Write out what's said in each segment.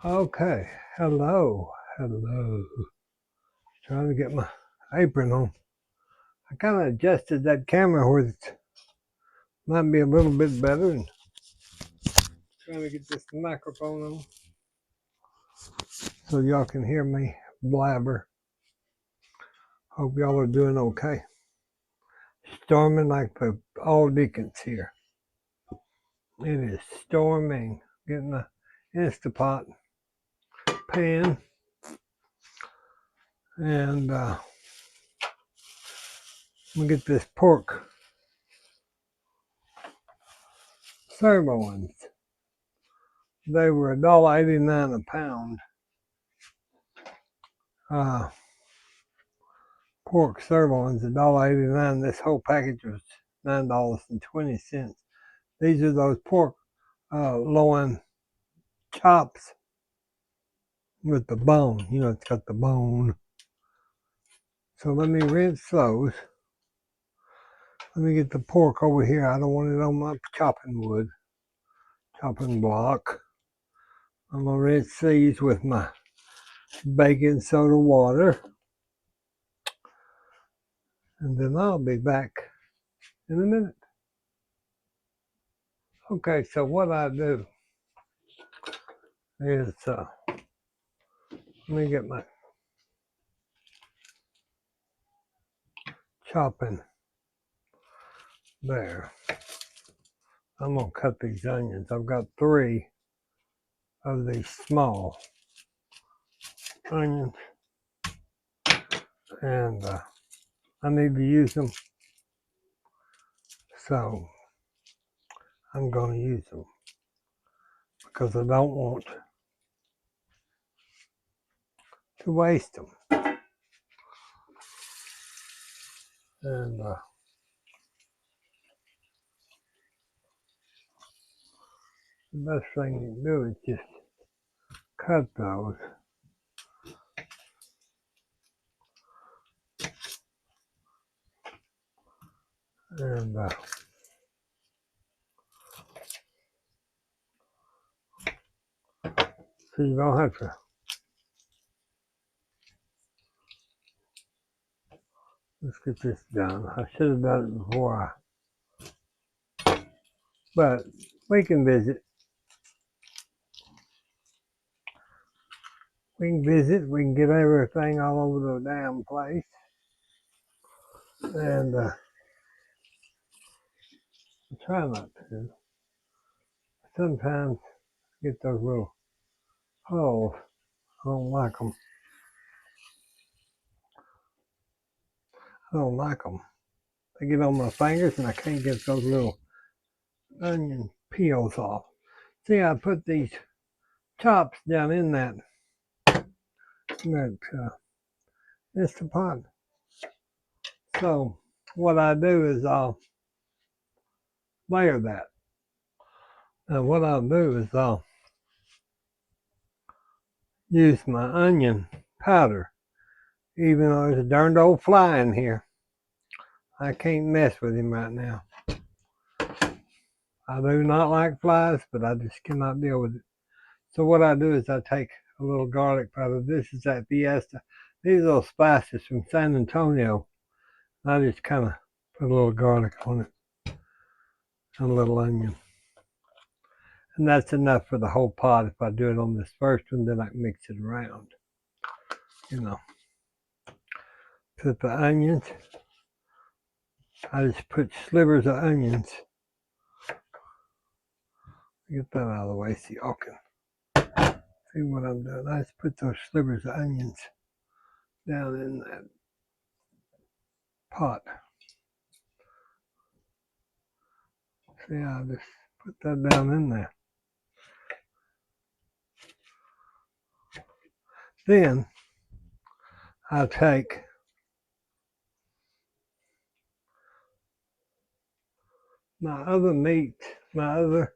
Okay, hello. Trying to get my apron on. I kind of adjusted that camera where it might be a little bit better, and trying to get this microphone on so y'all can hear me blabber. Hope y'all are doing okay. Storming like the all Dickens here. It is storming. Getting the Instapot pan, and I'm gonna get this pork sirloins. They were $1.89 a pound. Pork sirloins, $1.89. This whole package was $9.20. These are those pork loin chops with the bone. You know, it's got the bone. So let me rinse those. Let me get the pork over here. I don't want it on my chopping block. I'm gonna rinse these with my baking soda water, and then I'll be back in a minute. Okay, so what I do is let me get my chopping there. I'm gonna cut these onions. I've got 3 of these small onions, and I need to use them, so I'm gonna use them because I don't want to waste them. And the best thing you can do is just cut those. And so you don't have to. Let's get this done. I should have done it before but we can visit. We can get everything all over the damn place. And I try not to. Sometimes I get those little holes. I don't like them. They get on my fingers and I can't get those little onion peels off. See, I put these chops down in that Instapot. So what I do is I'll layer that. And what I'll do is I'll use my onion powder. Even though there's a darned old fly in here, I can't mess with him right now. I do not like flies, but I just cannot deal with it. So what I do is I take a little garlic powder. This is that Fiesta. These are those spices from San Antonio. I just kind of put a little garlic on it and a little onion. And that's enough for the whole pot. If I do it on this first one, then I can mix it around. You know. Put the onions. I just put slivers of onions. Get that out of the way so y'all can see what I'm doing. I just put those slivers of onions down in that pot. See, I just put that down in there. Then I take my other meat, and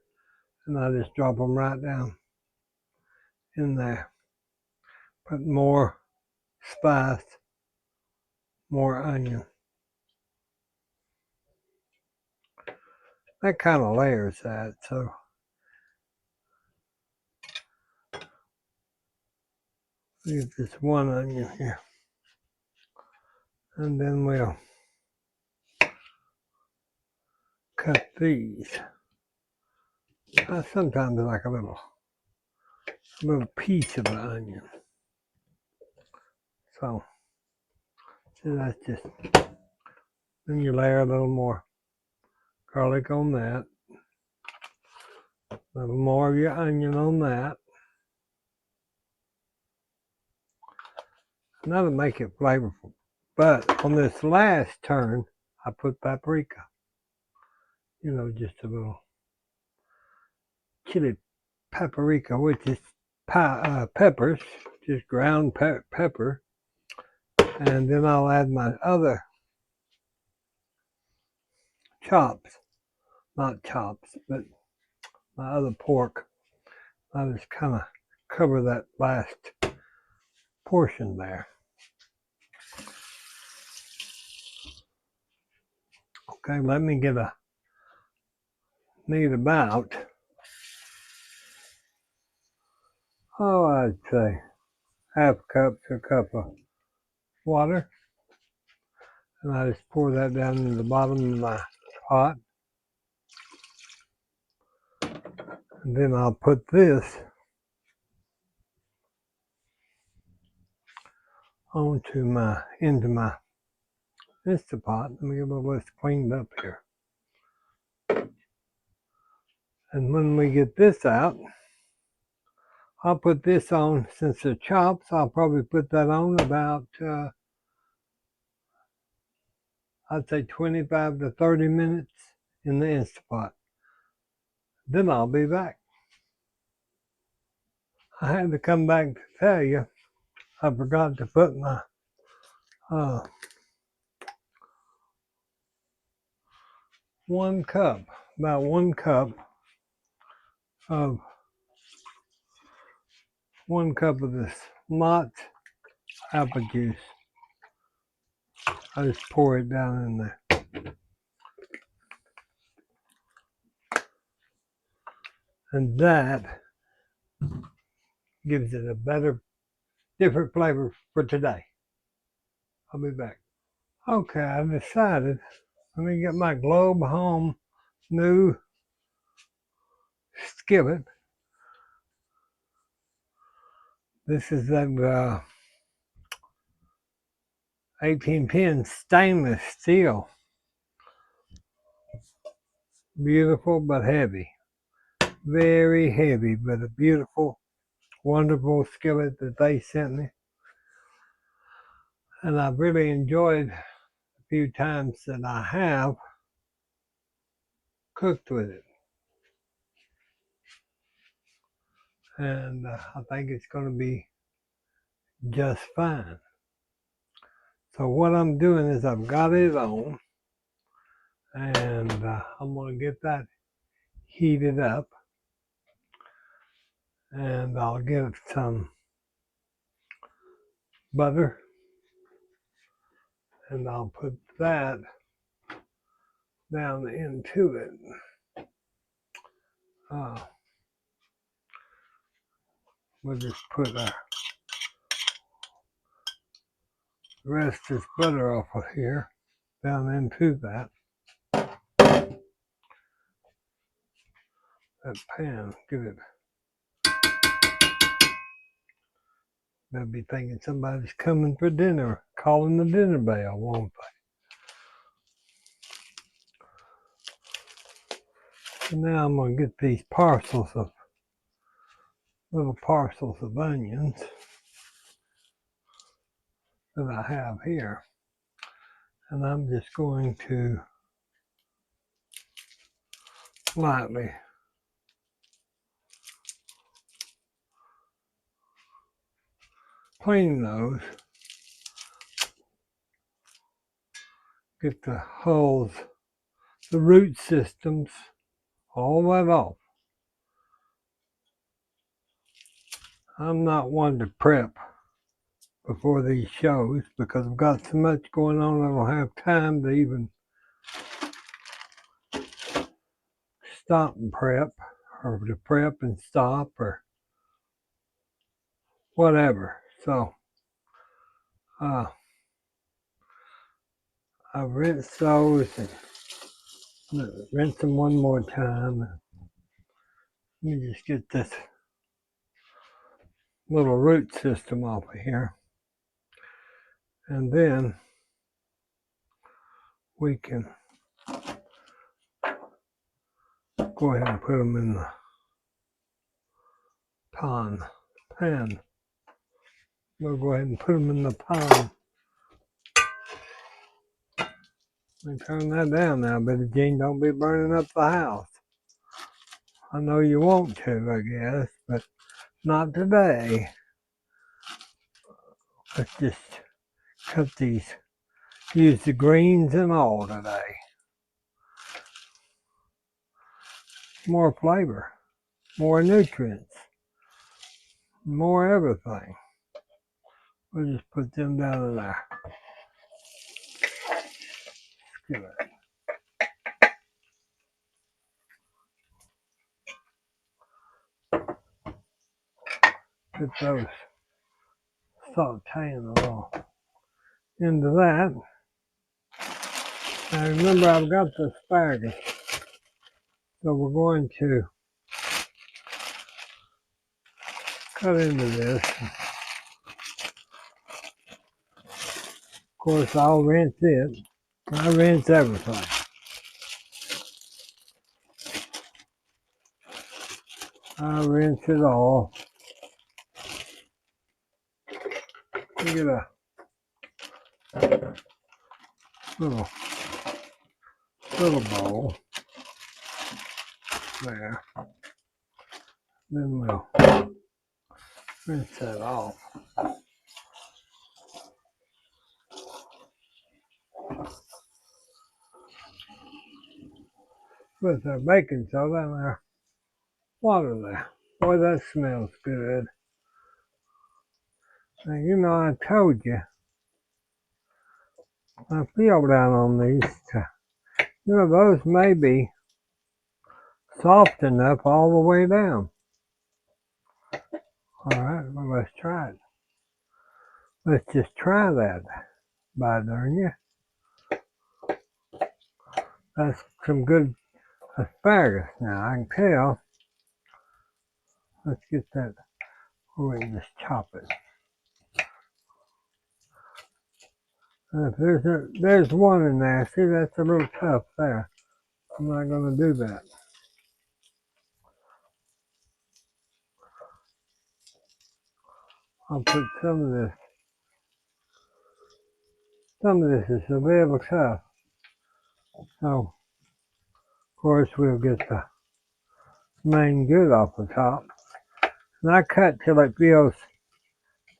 I just drop them right down in there. Put more spice, more onion. That kind of layers that, so Leave this one onion here. And then we'll cut these. I sometimes like a little piece of an onion. So that's just, then you layer a little more garlic on that. A little more of your onion on that. And that'll make it flavorful. But on this last turn, I put paprika. You know, just a little chili paprika, which is peppers, just ground pepper. And then I'll add my other chops, not chops, but my other pork. I'll just kind of cover that last portion there. Okay, let me get need about, I'd say half a cup to a cup of water. And I just pour that down in the bottom of my pot. And then I'll put this into my Instant Pot. Let me get all this cleaned up here. And when we get this out, I'll put this on, since they're chops, I'll probably put that on about, I'd say 25 to 30 minutes in the Instant Pot. Then I'll be back. I had to come back to tell you, I forgot to put my about 1 cup of this Mott's apple juice. I just pour it down in there. And that gives it a better, different flavor for today. I'll be back. Okay, I decided, let me get my Globe Home new skillet. This is that 18-pin stainless steel. Beautiful but heavy. Very heavy, but a beautiful, wonderful skillet that they sent me. And I've really enjoyed a few times that I have cooked with it. And I think it's going to be just fine. So what I'm doing is I've got it on, and I'm going to get that heated up, and I'll get some butter, and I'll put that down into it. We'll just put the rest of this butter off of here down into that pan. Give it. They'll be thinking somebody's coming for dinner, calling the dinner bell, won't they? So now I'm going to get these little parcels of onions that I have here. And I'm just going to lightly clean those. Get the hulls, the root systems, all that off. I'm not one to prep before these shows because I've got so much going on I don't have time to even stop and prep, or to prep and stop, or whatever. So I rinse those and rinse them one more time. You just get this little root system off of here. And then we can go ahead and put them in the pan. We'll go ahead and put them in the pan. And turn that down now, Billie Jean. Don't be burning up the house. I know you want to, I guess, but not today. Let's just cut these. Use the greens and all today. More flavor, more nutrients, more everything. We'll just put them down in there. Get those sauteing a little into that. Now remember, I've got the asparagus, so we're going to cut into this. Of course, I'll rinse it. I rinse everything. I rinse it all. You get a little bowl there. Then we'll rinse that off. With our baking soda and our water there. Boy, that smells good. Now, you know, I told you, I feel down on these. You know, those may be soft enough all the way down. All right, well, let's try it. Let's just try that, by darn you. That's some good asparagus now, I can tell. Let's get that, we can just chop it. And if there's one in there, see, that's a little tough there. I'm not going to do that. I'll put some of this. Some of this is a little tough. So, of course, we'll get the main good off the top. And I cut till it feels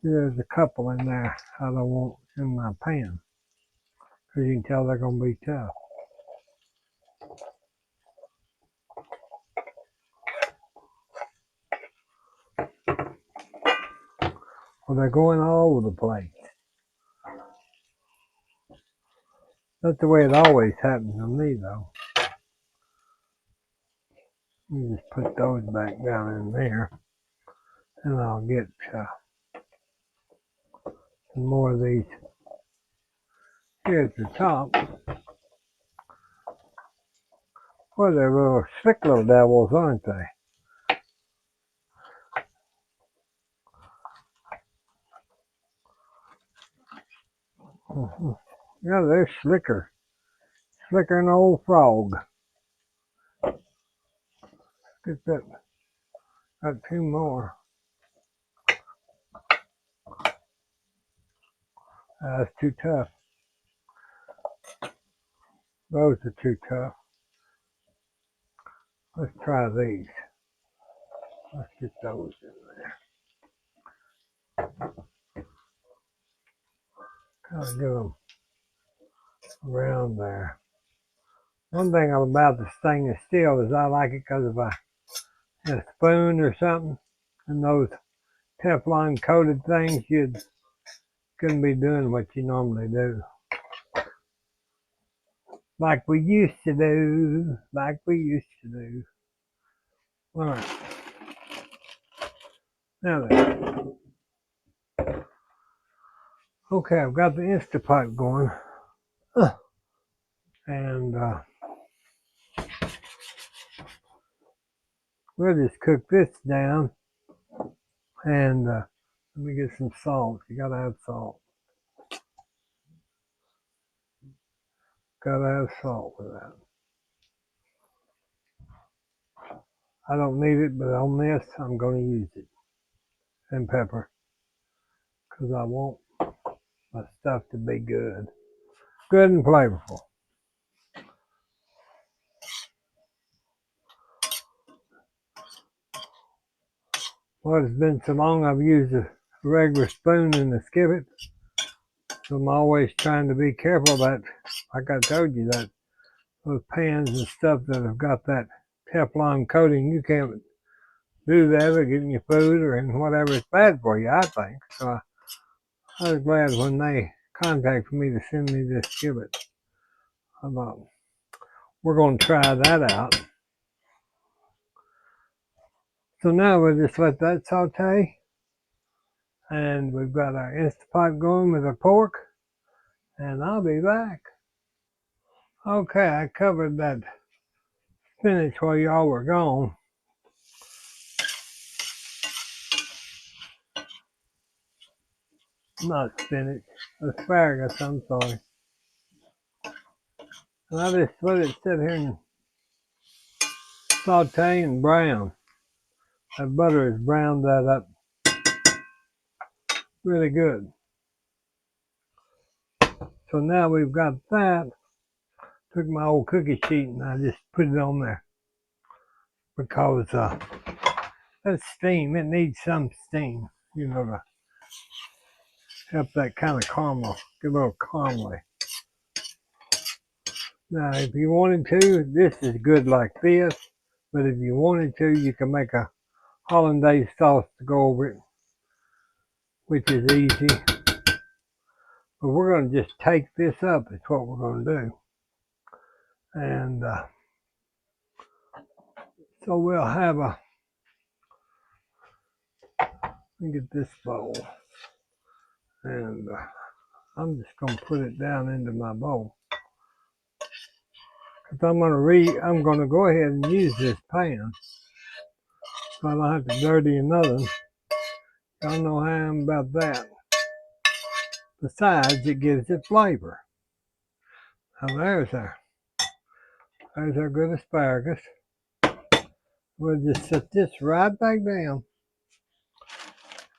there's a couple in there I don't want in my pan. Because you can tell they're going to be tough. Well, they're going all over the place. That's the way it always happens to me, though. You just put those back down in there. And I'll get some more of these here at the top. Well, they're little slick little devils, aren't they? Yeah, they're slicker. Slicker than an old frog. Get that. Got two more. That's too tough. Those are too tough. Let's try these. Let's get those in there. Kind of do them around there. One thing about this stainless steel is I like it because if I had a spoon or something and those Teflon coated things, you couldn't be doing what you normally do. Like we used to do. Like we used to do. All right. Now then. Okay, I've got the Instapot going. And we'll just cook this down. And let me get some salt. You gotta have salt. Gotta have salt with that. I don't need it, but on this, I'm gonna use it. And pepper. Because I want my stuff to be good. Good and flavorful. Well, it's been so long I've used a regular spoon in the skillet. So I'm always trying to be careful that, like I told you, that those pans and stuff that have got that Teflon coating, you can't do that or get in your food or in whatever. It's bad for you, I think. So I was glad when they contacted me to send me this skillet. I thought, we're going to try that out. So now we'll just let that saute. And we've got our Instapot going with the pork. And I'll be back. Okay, I covered that spinach while y'all were gone. Not spinach, asparagus, I'm sorry. And I just let it sit here and saute and brown. That butter has browned that up really good. So now we've got that. Took my old cookie sheet and I just put it on there. Because that steam, it needs some steam, you know, to help that kind of caramel, get a little caramely. Now, if you wanted to, this is good like this. But if you wanted to, you can make a hollandaise sauce to go over it, which is easy. But we're going to just take this up, is what we're going to do. And so we'll have a, let me get this bowl. And I'm just going to put it down into my bowl. Because I'm going to go ahead and use this pan. So I don't have to dirty another one. Y'all know how I'm about that. Besides, it gives it flavor. Now there's our good asparagus. We'll just set this right back down.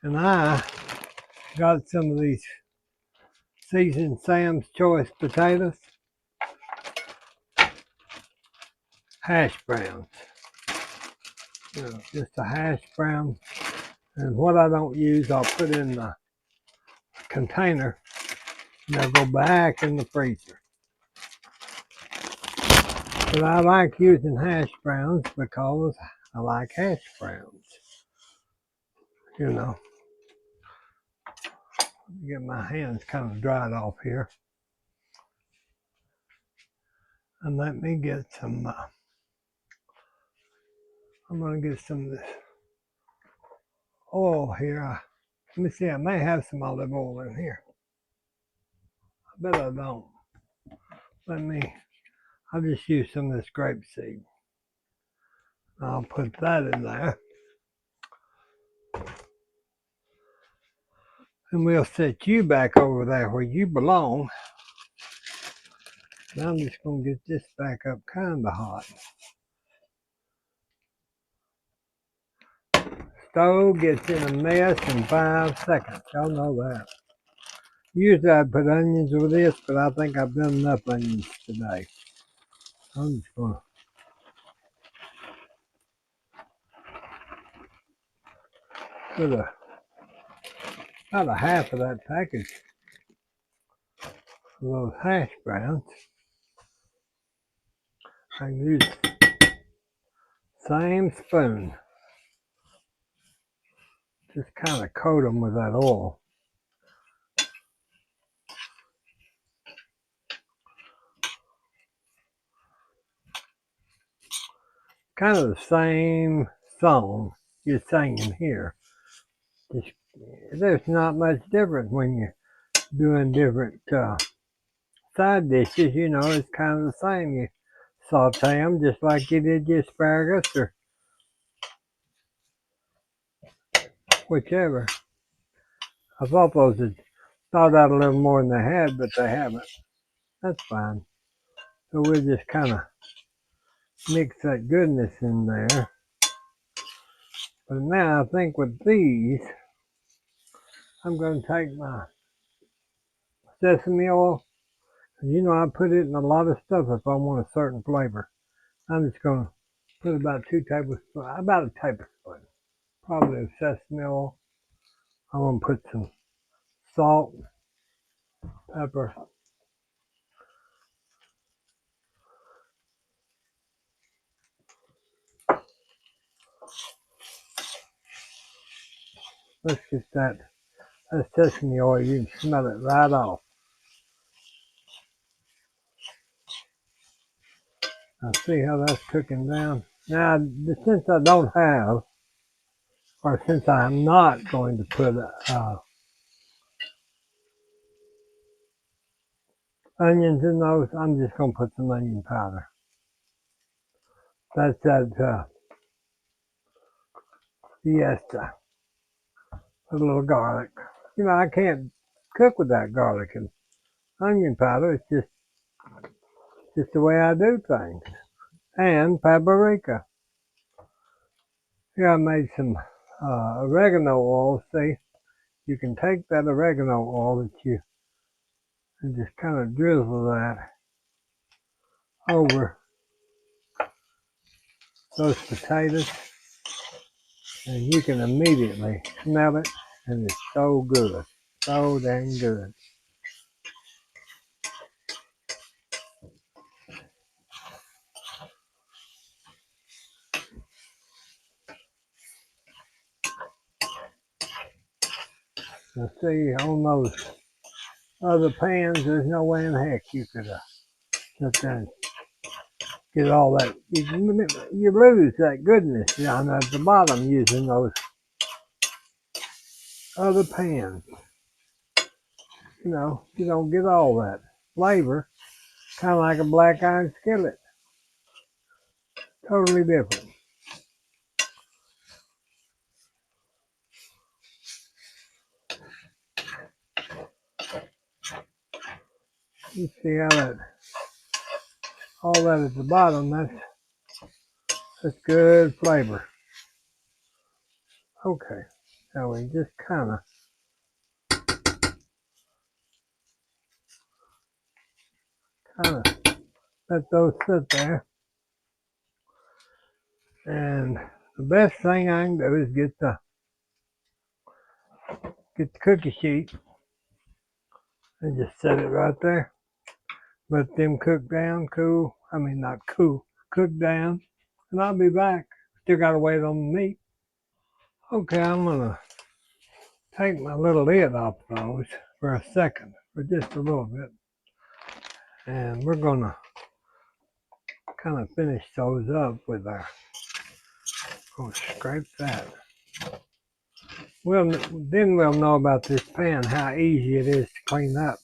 And I got some of these seasoned Sam's Choice potatoes. Hash browns. You know, just a hash brown. And what I don't use, I'll put in the container. And they'll go back in the freezer. But I like using hash browns because I like hash browns. You know. Get my hands kind of dried off here. And let me get some, I'm going to get some of this oil here. Let me see, I may have some olive oil in here. I bet I don't. I'll just use some of this grapeseed. I'll put that in there. And we'll set you back over there where you belong. Now I'm just going to get this back up kind of hot. Stove gets in a mess in 5 seconds. Y'all know that. Usually I'd put onions with this, but I think I've done enough onions today. I'm just going to put about a half of that package of those hash browns. I can use the same spoon. Just kind of coat them with that oil. Kind of the same song you're singing here. There's not much difference when you doing different side dishes, you know, it's kind of the same. You saute them just like you did your asparagus or whichever. I thought those had thawed out a little more than they had, but they haven't. That's fine. So we'll just kind of mix that goodness in there. But now I think with these, I'm going to take my sesame oil. You know, I put it in a lot of stuff if I want a certain flavor. I'm just going to put about 2 tablespoons, about a tablespoon, probably of sesame oil. I'm going to put some salt, pepper. Let's get that sesame oil. You can smell it right off. Now see how that's cooking down. Now, since I don't have, or since I'm not going to put onions in those, I'm just going to put some onion powder. That's that fiesta. A little garlic. You know, I can't cook without garlic and onion powder. It's just the way I do things. And paprika. Here I made some oregano oil. See, you can take that oregano oil that you and just kind of drizzle that over those potatoes, and you can immediately smell it, and it's so good, so dang good. Now see, on those other pans, there's no way in heck you could sit there and get all that. You lose that goodness down at the bottom using those other pans. You know, you don't get all that flavor, kind of like a black iron skillet. Totally different. You see how that, all that at the bottom, that's good flavor. Okay, so we just kind of let those sit there. And the best thing I can do is get the cookie sheet and just set it right there. Let them cook down, cool. I mean, not cool, cook down. And I'll be back. Still got to wait on the meat. Okay, I'm going to take my little lid off those for a second, for just a little bit. And we're going to kind of finish those up with our, going to scrape that. Well, then we'll know about this pan, how easy it is to clean up.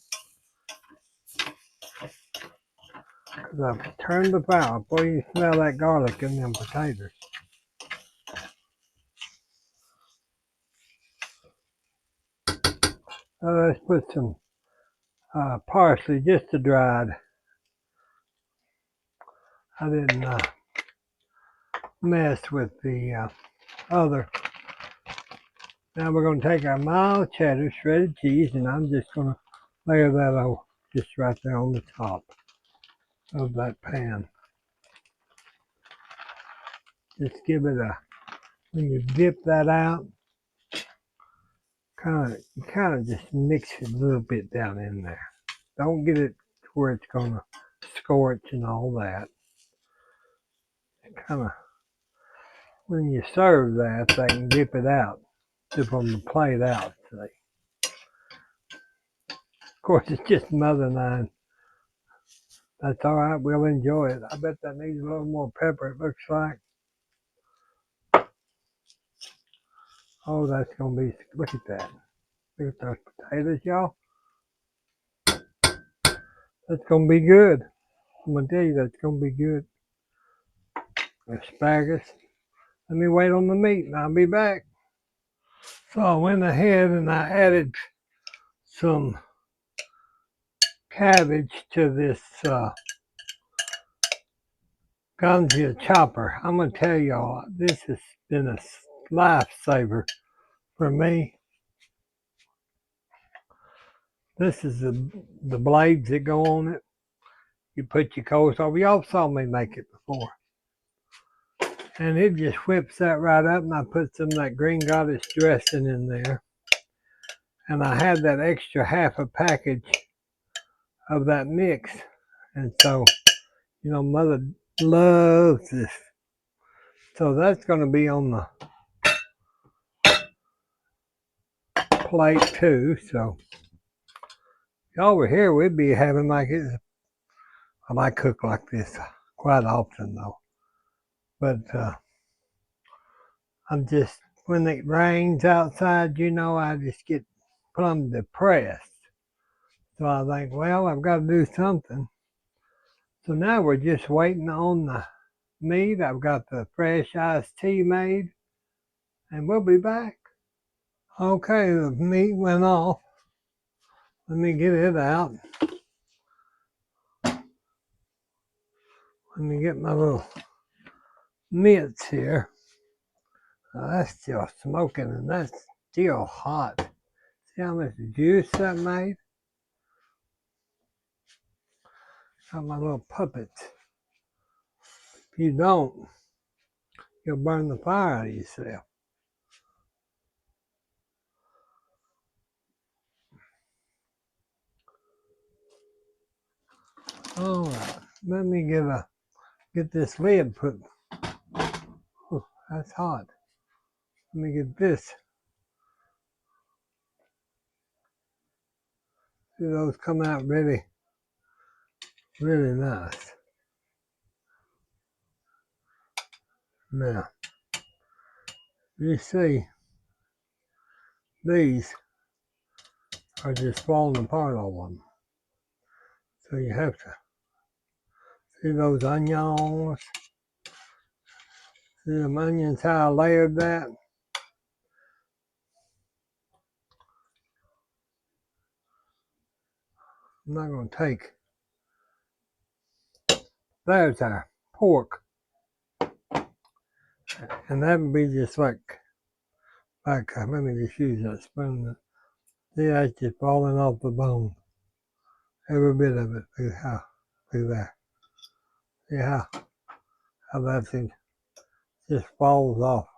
Because I've turned the fire. Boy, you smell that garlic in them potatoes. Let's put some parsley, just a dried. I didn't mess with the other. Now we're going to take our mild cheddar, shredded cheese, and I'm just going to layer that over just right there on the top of that pan. Just give it a, when you dip that out, you kind of just mix it a little bit down in there. Don't get it to where it's going to scorch and all that. Kind of, when you serve that, they can dip it out, dip on the plate out, see. Of course, it's just mother nine. That's all right. We'll enjoy it. I bet that needs a little more pepper, it looks like. Oh, that's going to be, look at that. Look at those potatoes, y'all. That's going to be good. I'm going to tell you that's going to be good. Asparagus. Let me wait on the meat and I'll be back. So I went ahead and I added some cabbage to this Gonzia chopper. I'm going to tell y'all, this has been a lifesaver for me. This is the blades that go on it. You put your coleslaw. Y'all saw me make it before. And it just whips that right up, and I put some of that green goddess dressing in there. And I had that extra half a package of that mix. And so, you know, Mother loves this. So that's going to be on the plate too. So y'all were here, we'd be having like it. I might cook like this quite often though. But I'm just, when it rains outside, you know, I just get plumb depressed. So I think, well, I've got to do something. So now we're just waiting on the meat. I've got the fresh iced tea made, and we'll be back. Okay, the meat went off. Let me get it out. Let me get my little mitts here. That's still smoking, and that's still hot. See how much juice that made? Got my little puppets. If you don't, you'll burn the fire out of yourself. All right, let me get this lid put. Oh, that's hot. Let me get this. See, those come out really, really nice. Now, you see, these are just falling apart, all of them. So you have to see those onions. See them onions, how I layered that? I'm not going to take. There's our pork. And that would be just like let me just use that spoon. See, that's just falling off the bone. Every bit of it through there. See how that thing just falls off.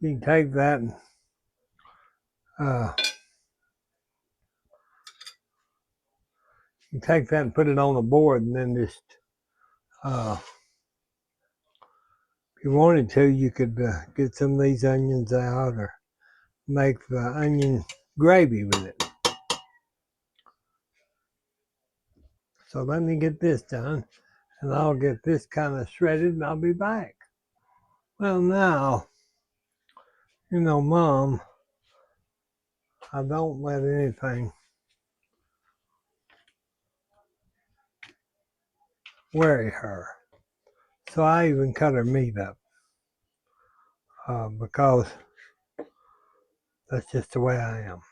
You can take that and put it on a board, and then just if you wanted to, you could get some of these onions out or make the onion gravy with it. So let me get this done, and I'll get this kind of shredded, and I'll be back. Well, now, you know, Mom, I don't let anything worry her. So I even cut her meat up because that's just the way I am.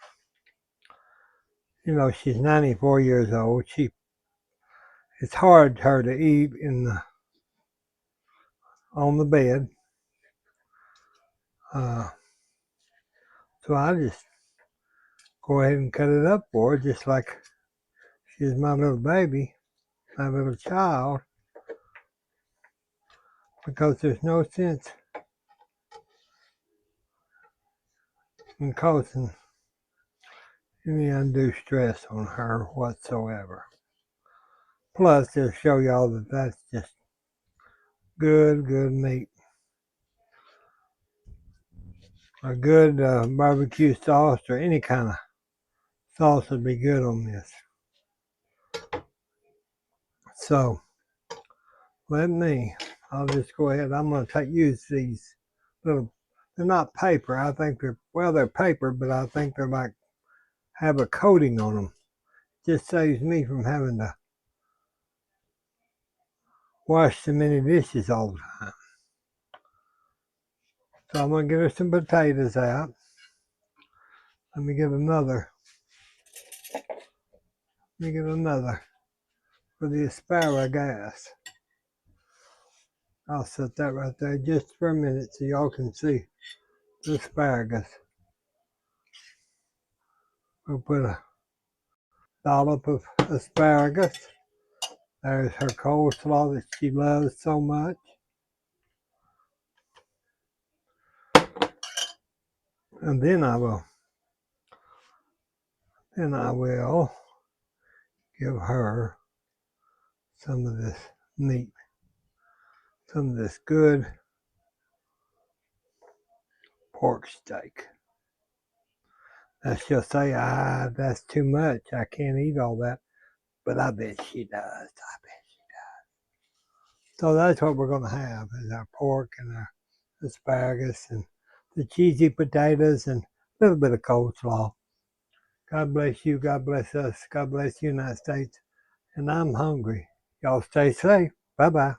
You know, she's 94 years old. It's hard for her to eat on the bed. So I just go ahead and cut it up for her, just like she's my little baby, my little child, because there's no sense in causing any undue stress on her whatsoever. Plus, they'll show y'all that that's just good meat. A good barbecue sauce or any kind of sauce would be good on this. So, I'll just go ahead. I'm going to use these little They're not paper. I think they're paper, but I think they're like have a coating on them. Just saves me from having to wash so many dishes all the time. So I'm gonna give her some potatoes out. Let me give another. For the asparagus. I'll set that right there just for a minute so y'all can see the asparagus. We'll put a dollop of asparagus. There's her coleslaw that she loves so much. And then I will give her some of this meat, some of this good pork steak. Now she'll say, that's too much. I can't eat all that. But I bet she does. So that's what we're going to have is our pork and our asparagus and the cheesy potatoes and a little bit of coleslaw. God bless you. God bless us. God bless the United States. And I'm hungry. Y'all stay safe. Bye-bye.